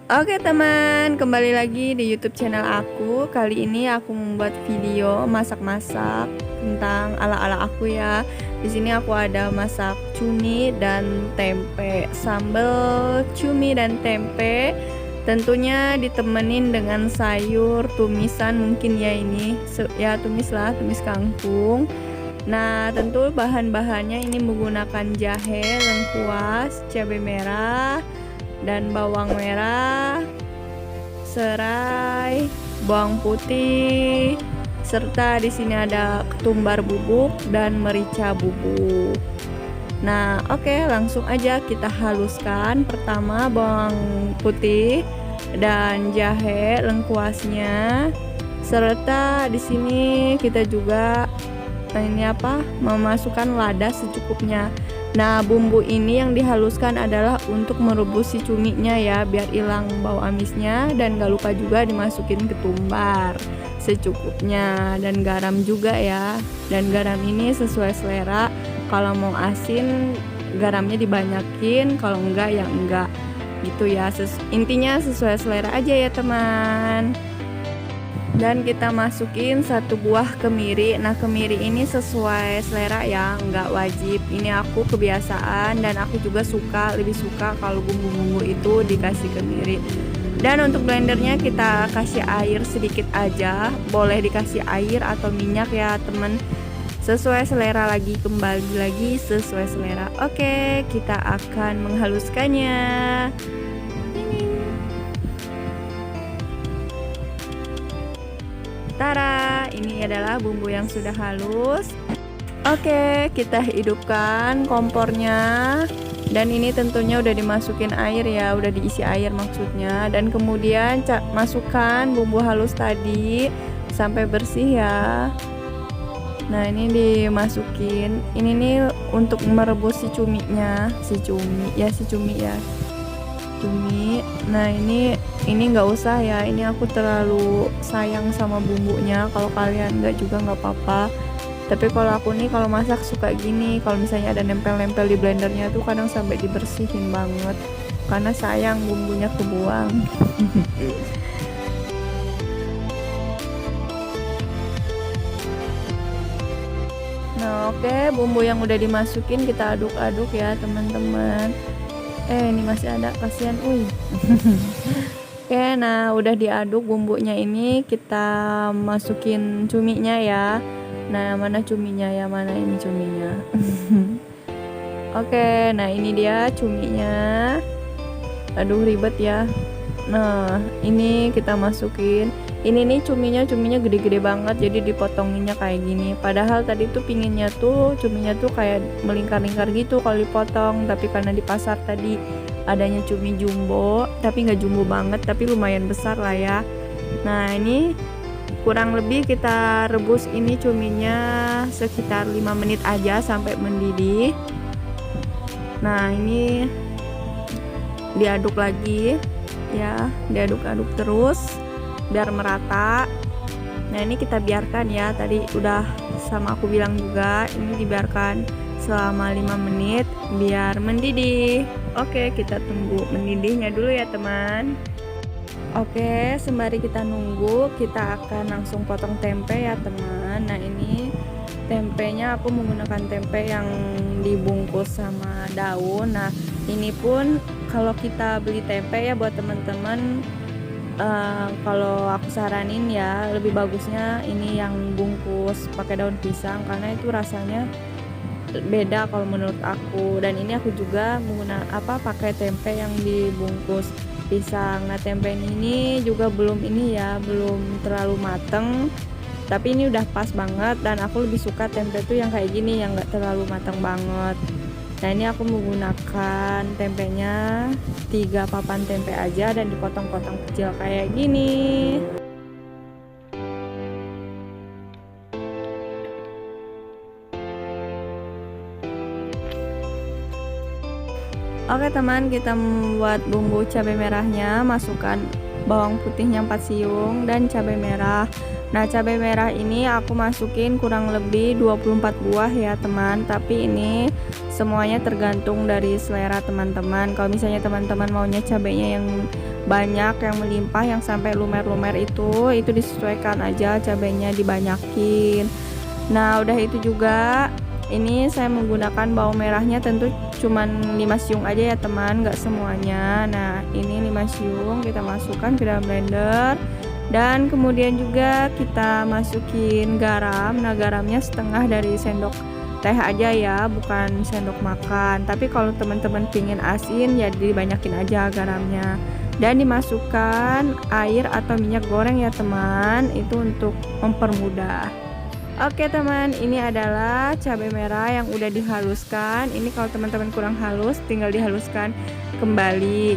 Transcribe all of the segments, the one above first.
Oke teman, kembali lagi di YouTube channel aku. Kali ini aku membuat video masak-masak tentang ala-ala aku ya. Di sini aku ada masak cumi dan tempe, sambal cumi dan tempe. Tentunya ditemenin dengan sayur tumisan mungkin ya ini. Ya tumis lah, tumis kangkung. Nah, tentu bahan-bahannya ini menggunakan jahe, lengkuas, cabai merah, dan bawang merah, serai, bawang putih, serta di sini ada ketumbar bubuk dan merica bubuk. Nah, oke, langsung aja kita haluskan. Pertama bawang putih dan jahe, lengkuasnya, serta di sini kita juga memasukkan lada secukupnya. Nah, bumbu ini yang dihaluskan adalah untuk merebus si cuminya ya, biar hilang bau amisnya, dan gak lupa juga dimasukin ketumbar secukupnya dan garam juga ya. Dan garam ini sesuai selera. Kalau mau asin garamnya dibanyakin, kalau enggak ya enggak gitu ya. Intinya sesuai selera aja ya teman. Dan kita masukin satu buah kemiri. Nah, kemiri ini sesuai selera ya, nggak wajib. Ini aku kebiasaan dan aku juga lebih suka kalau bumbu-bumbu itu dikasih kemiri. Dan untuk blendernya kita kasih air sedikit aja, boleh dikasih air atau minyak ya temen, sesuai selera lagi, kembali lagi sesuai selera. Oke, kita akan menghaluskannya. Tara, ini adalah bumbu yang sudah halus. Oke, kita hidupkan kompornya. Dan ini tentunya udah dimasukin air ya, udah diisi air maksudnya. Dan kemudian masukkan bumbu halus tadi sampai bersih ya. Nah, ini dimasukin. Ini nih untuk merebus si cumi ya. Nah, ini nggak usah ya, ini aku terlalu sayang sama bumbunya. Kalau kalian nggak juga nggak apa-apa, tapi kalau aku nih kalau masak suka gini. Kalau misalnya ada nempel-nempel di blendernya tuh kadang sampai dibersihin banget karena sayang bumbunya kebuang. Nah, oke, bumbu yang udah dimasukin kita aduk-aduk ya teman-teman. Ini masih ada, kasihan. Oke, nah udah diaduk bumbunya, ini kita masukin cuminya ya. Nah, mana cuminya ya, mana ini cuminya. Oke, nah ini dia cuminya. Aduh, ribet ya. Nah, ini kita masukin. Ini nih cuminya gede-gede banget, jadi dipotonginnya kayak gini. Padahal tadi tuh pinginnya tuh cuminya tuh kayak melingkar-lingkar gitu kalau dipotong, tapi karena di pasar tadi adanya cumi jumbo, tapi nggak jumbo banget, tapi lumayan besar lah ya. Nah, ini kurang lebih kita rebus ini cuminya sekitar 5 menit aja sampai mendidih. Nah, ini diaduk lagi ya, diaduk-aduk terus biar merata. Nah, ini kita biarkan ya, tadi udah sama aku bilang juga, ini dibiarkan selama 5 menit biar mendidih. Oke, kita tunggu mendidihnya dulu ya teman. Oke, sembari kita nunggu, kita akan langsung potong tempe ya teman. Nah, ini tempenya aku menggunakan tempe yang dibungkus sama daun. Nah, ini pun kalau kita beli tempe ya buat teman-teman, kalau aku saranin ya lebih bagusnya ini yang bungkus pakai daun pisang, karena itu rasanya beda kalau menurut aku. Dan ini aku juga pakai tempe yang dibungkus pisang. Nah, tempe ini juga belum terlalu mateng, tapi ini udah pas banget, dan aku lebih suka tempe tuh yang kayak gini, yang gak terlalu matang banget. Nah, ini aku menggunakan tempenya 3 papan tempe aja dan dipotong-potong kecil kayak gini. Oke teman, kita membuat bumbu cabai merahnya. Masukkan bawang putihnya 4 siung dan cabai merah. Nah, cabai merah ini aku masukin kurang lebih 24 buah ya teman, tapi ini semuanya tergantung dari selera teman-teman. Kalau misalnya teman-teman maunya cabainya yang banyak, yang melimpah, yang sampai lumer-lumer itu disesuaikan aja, cabainya dibanyakin. Nah, udah itu juga ini saya menggunakan bawang merahnya tentu cuman 5 siung aja ya teman, nggak semuanya. Nah, ini 5 siung kita masukkan ke dalam blender. Dan kemudian juga kita masukin garam. Nah, garamnya setengah dari sendok teh aja ya, bukan sendok makan. Tapi kalau teman-teman pingin asin ya dibanyakin aja garamnya. Dan dimasukkan air atau minyak goreng ya teman, itu untuk mempermudah. Oke teman, ini adalah cabai merah yang udah dihaluskan. Ini kalau teman-teman kurang halus tinggal dihaluskan kembali.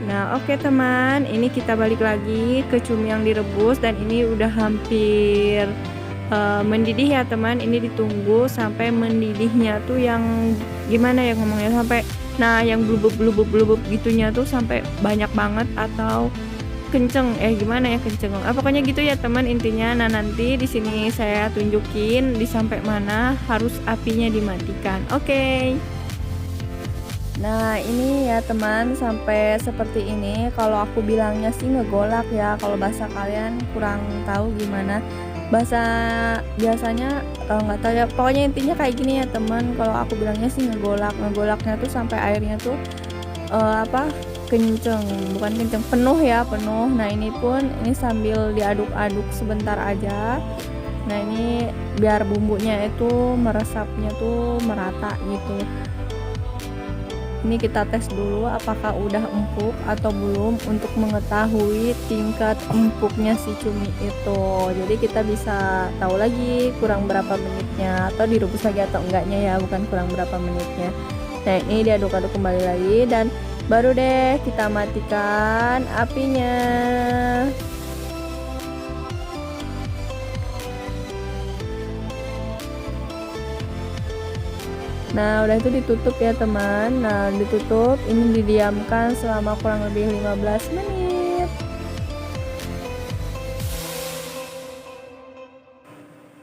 Nah, oke teman, ini kita balik lagi ke cumi yang direbus dan ini udah hampir mendidih ya teman. Ini ditunggu sampai mendidihnya tuh yang gimana ya ngomongnya, sampai yang blubub gitunya tuh sampai banyak banget atau kenceng, gimana ya kenceng. Pokoknya gitu ya teman intinya. Nah, nanti di sini saya tunjukin di sampai mana harus apinya dimatikan. Oke. Nah, ini ya teman sampai seperti ini. Kalau aku bilangnya sih ngegolak ya. Kalau bahasa kalian kurang tahu gimana. Bahasa biasanya nggak tahu ya. Pokoknya intinya kayak gini ya teman. Kalau aku bilangnya sih ngegolak. Ngegolaknya tuh sampai airnya tuh kenceng, bukan kenceng, penuh ya, penuh. Nah, ini pun ini sambil diaduk-aduk sebentar aja. Nah, ini biar bumbunya itu meresapnya tuh merata gitu. Ini kita tes dulu apakah udah empuk atau belum untuk mengetahui tingkat empuknya si cumi itu. Jadi kita bisa tahu lagi kurang berapa menitnya atau direbus lagi atau enggaknya ya, bukan kurang berapa menitnya. Nah, ini diaduk-aduk kembali lagi dan baru deh kita matikan apinya. Nah, udah itu ditutup ya teman. Nah, ditutup, ini didiamkan selama kurang lebih 15 menit.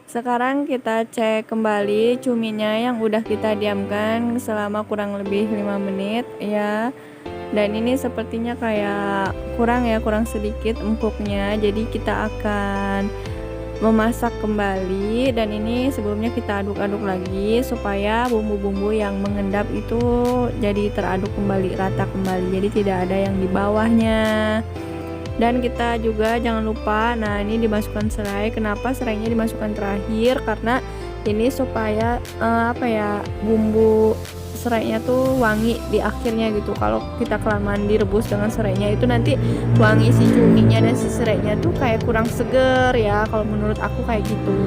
Sekarang kita cek kembali cuminya yang udah kita diamkan selama kurang lebih 5 menit ya. Dan ini sepertinya kayak kurang sedikit empuknya. Jadi kita akan memasak kembali, dan ini sebelumnya kita aduk-aduk lagi supaya bumbu-bumbu yang mengendap itu jadi teraduk kembali, rata kembali, jadi tidak ada yang di bawahnya. Dan kita juga jangan lupa, nah ini dimasukkan serai. Kenapa serainya dimasukkan terakhir? Karena ini supaya bumbu serainya tuh wangi di akhirnya gitu. Kalau kita kelamaan direbus dengan serainya itu nanti wangi si cuminya dan si serainya tuh kayak kurang seger ya, kalau menurut aku kayak gitu.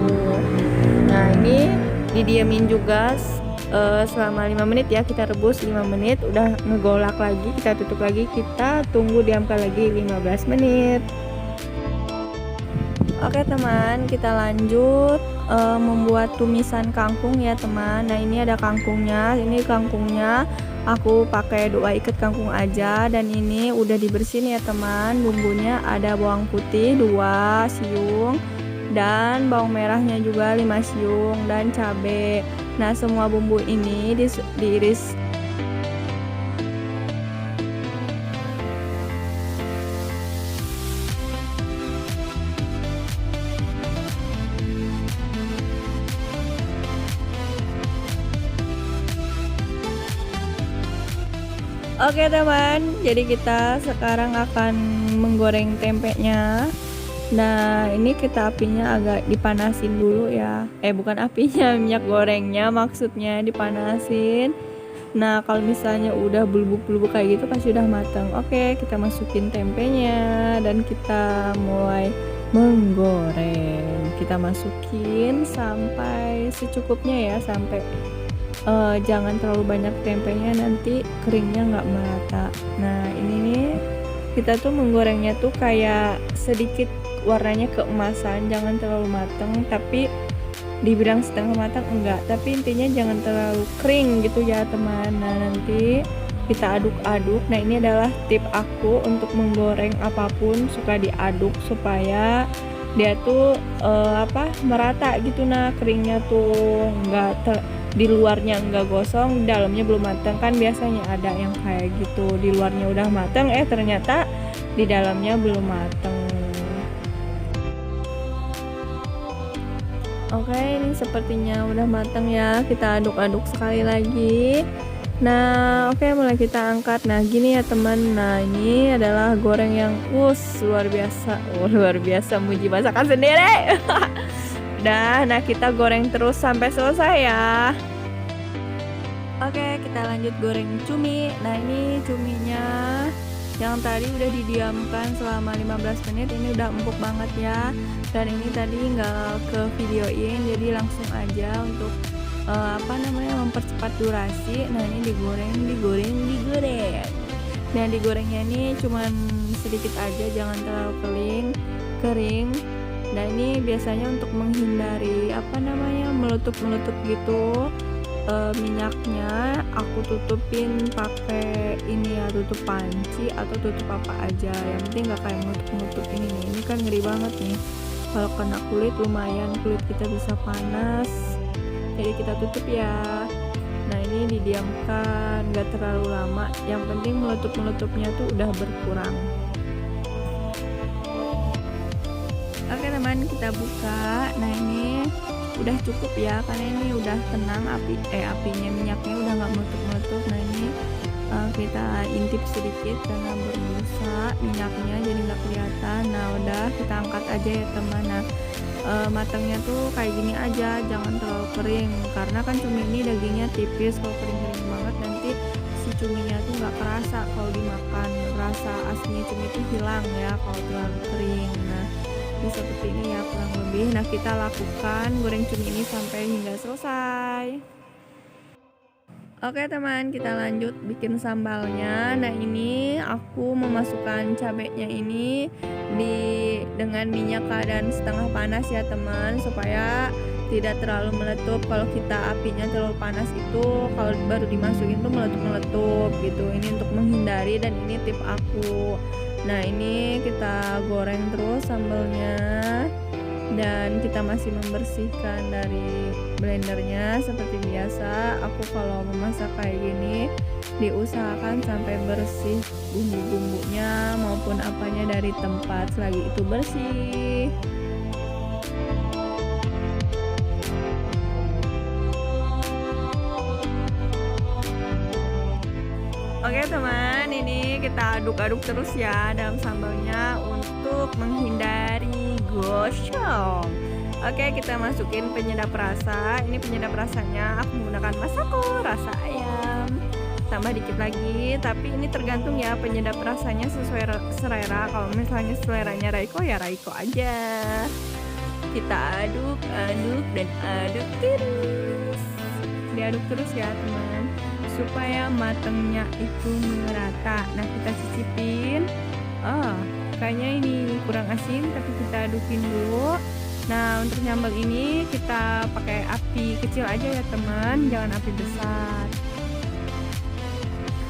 Nah, ini didiamin juga selama 5 menit ya, kita rebus 5 menit, udah ngegolak lagi, kita tutup lagi, kita tunggu diamkan lagi 15 menit. Oke teman, kita lanjut membuat tumisan kangkung ya teman. Nah, ini ada kangkungnya. Ini kangkungnya aku pakai 2 ikat kangkung aja, dan ini udah dibersihin ya teman. Bumbunya ada bawang putih 2 siung dan bawang merahnya juga 5 siung dan cabai. Nah, semua bumbu ini diiris. Oke teman, jadi kita sekarang akan menggoreng tempenya. Nah, ini kita apinya agak dipanasin dulu ya. Bukan apinya, minyak gorengnya maksudnya dipanasin. Nah, kalau misalnya udah bulbuk-bulbuk kayak gitu pasti udah matang. Oke, kita masukin tempenya dan kita mulai menggoreng. Kita masukin sampai secukupnya ya, sampai jangan terlalu banyak tempenya, nanti keringnya nggak merata. Nah, ini nih kita tuh menggorengnya tuh kayak sedikit warnanya keemasan, jangan terlalu matang, tapi dibilang setengah matang enggak, tapi intinya jangan terlalu kering gitu ya teman. Nah, nanti kita aduk-aduk. Nah, ini adalah tip aku untuk menggoreng apapun, suka diaduk supaya dia tuh merata gitu. Nah keringnya tuh di luarnya nggak gosong, di dalamnya belum matang. Kan biasanya ada yang kayak gitu, di luarnya udah matang ternyata di dalamnya belum matang. Oke, ini sepertinya udah matang ya. Kita aduk-aduk sekali lagi. Nah, oke, mulai kita angkat. Nah, gini ya teman. Nah, ini adalah goreng yang luar biasa. Luar biasa, muji masakan sendiri. Nah kita goreng terus sampai selesai ya. Oke, kita lanjut goreng cumi. Nah, ini cuminya yang tadi udah didiamkan selama 15 menit, ini udah empuk banget ya. Dan ini tadi nggak ke videoin, jadi langsung aja untuk mempercepat durasi. Nah, ini digoreng. Nah, digorengnya ini cuman sedikit aja, jangan terlalu kering. Nah, ini biasanya untuk menghindari meletup gitu. Minyaknya aku tutupin pakai ini ya, tutup panci atau tutup apa aja, yang penting nggak kayak menutup ini kan ngeri banget nih kalau kena kulit, lumayan kulit kita bisa panas, jadi kita tutup ya. Nah, ini didiamkan nggak terlalu lama, yang penting meletupnya tuh udah berkurang. Oke teman, kita buka. Nah, ini udah cukup ya, karena ini udah tenang apinya, minyaknya udah nggak meletup. Nah, ini kita intip sedikit karena berbusa minyaknya, jadi nggak kelihatan. Nah, udah kita angkat aja ya teman. Nah, matangnya tuh kayak gini aja, jangan terlalu kering, karena kan cumi ini dagingnya tipis. Kalau kering banget nanti si cuminya tuh nggak kerasa kalau dimakan, rasa aslinya cumi itu hilang ya kalau terlalu kering. Nah, seperti ini ya kurang lebih. Nah, kita lakukan goreng cumi ini sampai hingga selesai. Oke teman, kita lanjut bikin sambalnya. Nah, ini aku memasukkan cabenya ini dengan minyak keadaan setengah panas ya teman, supaya tidak terlalu meletup. Kalau kita apinya terlalu panas itu, kalau baru dimasukin tuh meletup gitu. Ini untuk menghindari, dan ini tip aku. Nah, ini kita goreng terus sambalnya, dan kita masih membersihkan dari blendernya seperti biasa. Aku kalau memasak kayak gini diusahakan sampai bersih bumbu-bumbunya maupun apanya dari tempat selagi itu bersih. Oke teman, ini kita aduk-aduk terus ya dalam sambalnya untuk menghindari gosong. Oke, kita masukin penyedap rasa. Ini penyedap rasanya aku menggunakan Masako rasa ayam. Tambah dikit lagi, tapi ini tergantung ya penyedap rasanya sesuai selera. Kalau misalnya seleranya Raiko ya Raiko aja. Kita aduk dan aduk terus. Diaduk terus ya teman, supaya matangnya itu merata. Nah, kita cicipin. Kayaknya ini kurang asin, tapi kita adukin dulu. Nah, untuk nyambal ini kita pakai api kecil aja ya teman, jangan api besar.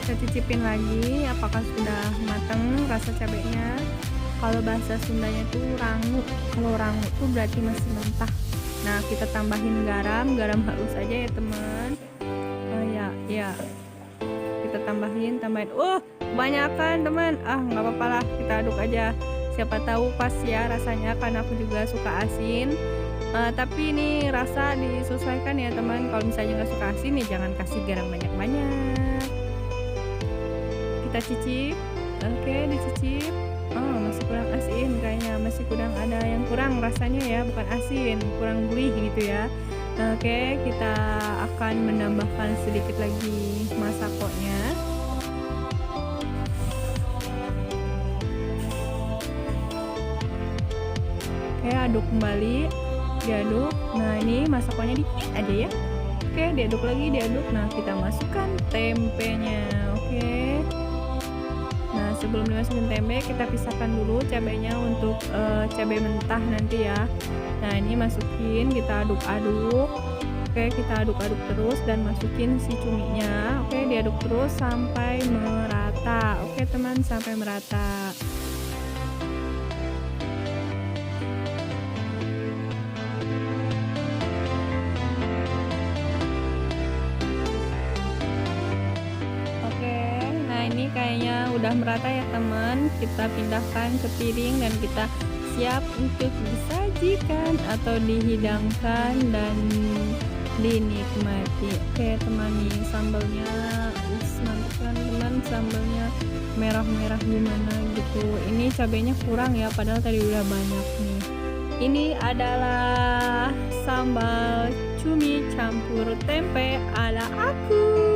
Kita cicipin lagi apakah sudah matang rasa cabenya. Kalau bahasa Sundanya tuh rangu. Kalau rangu tuh berarti masih mentah. Nah, kita tambahin garam halus aja ya teman. Ya, kita tambahin. Kebanyakan teman. Nggak apa-apa lah, kita aduk aja. Siapa tahu pas ya rasanya, karena aku juga suka asin. Tapi ini rasa disesuaikan ya teman. Kalau misalnya nggak suka asin ya jangan kasih garam banyak-banyak. Kita cicip. Oke, dicicip. Masih kurang asin kayaknya, masih kurang, ada yang kurang rasanya ya, bukan asin, kurang gurih gitu ya. Oke, kita akan menambahkan sedikit lagi masakonya. Oke, aduk kembali, diaduk. Nah, ini masakonya dikit aja ya. Oke, diaduk lagi, diaduk. Nah, kita masukkan tempenya. Oke. Nah, sebelum dimasukin tempe, kita pisahkan dulu cabenya untuk cabai mentah nanti ya. Nah, ini masukin, kita aduk-aduk. Oke, kita aduk-aduk terus dan masukin si cuminya. Oke, diaduk terus sampai merata. Oke teman, sampai merata. udah merata ya teman, kita pindahkan ke piring dan kita siap untuk disajikan atau dihidangkan dan dinikmati. Oke teman, nih sambalnya mantap kan teman, sambalnya merah-merah gimana gitu. Ini cabenya kurang ya, padahal tadi udah banyak nih. Ini adalah sambal cumi campur tempe ala aku.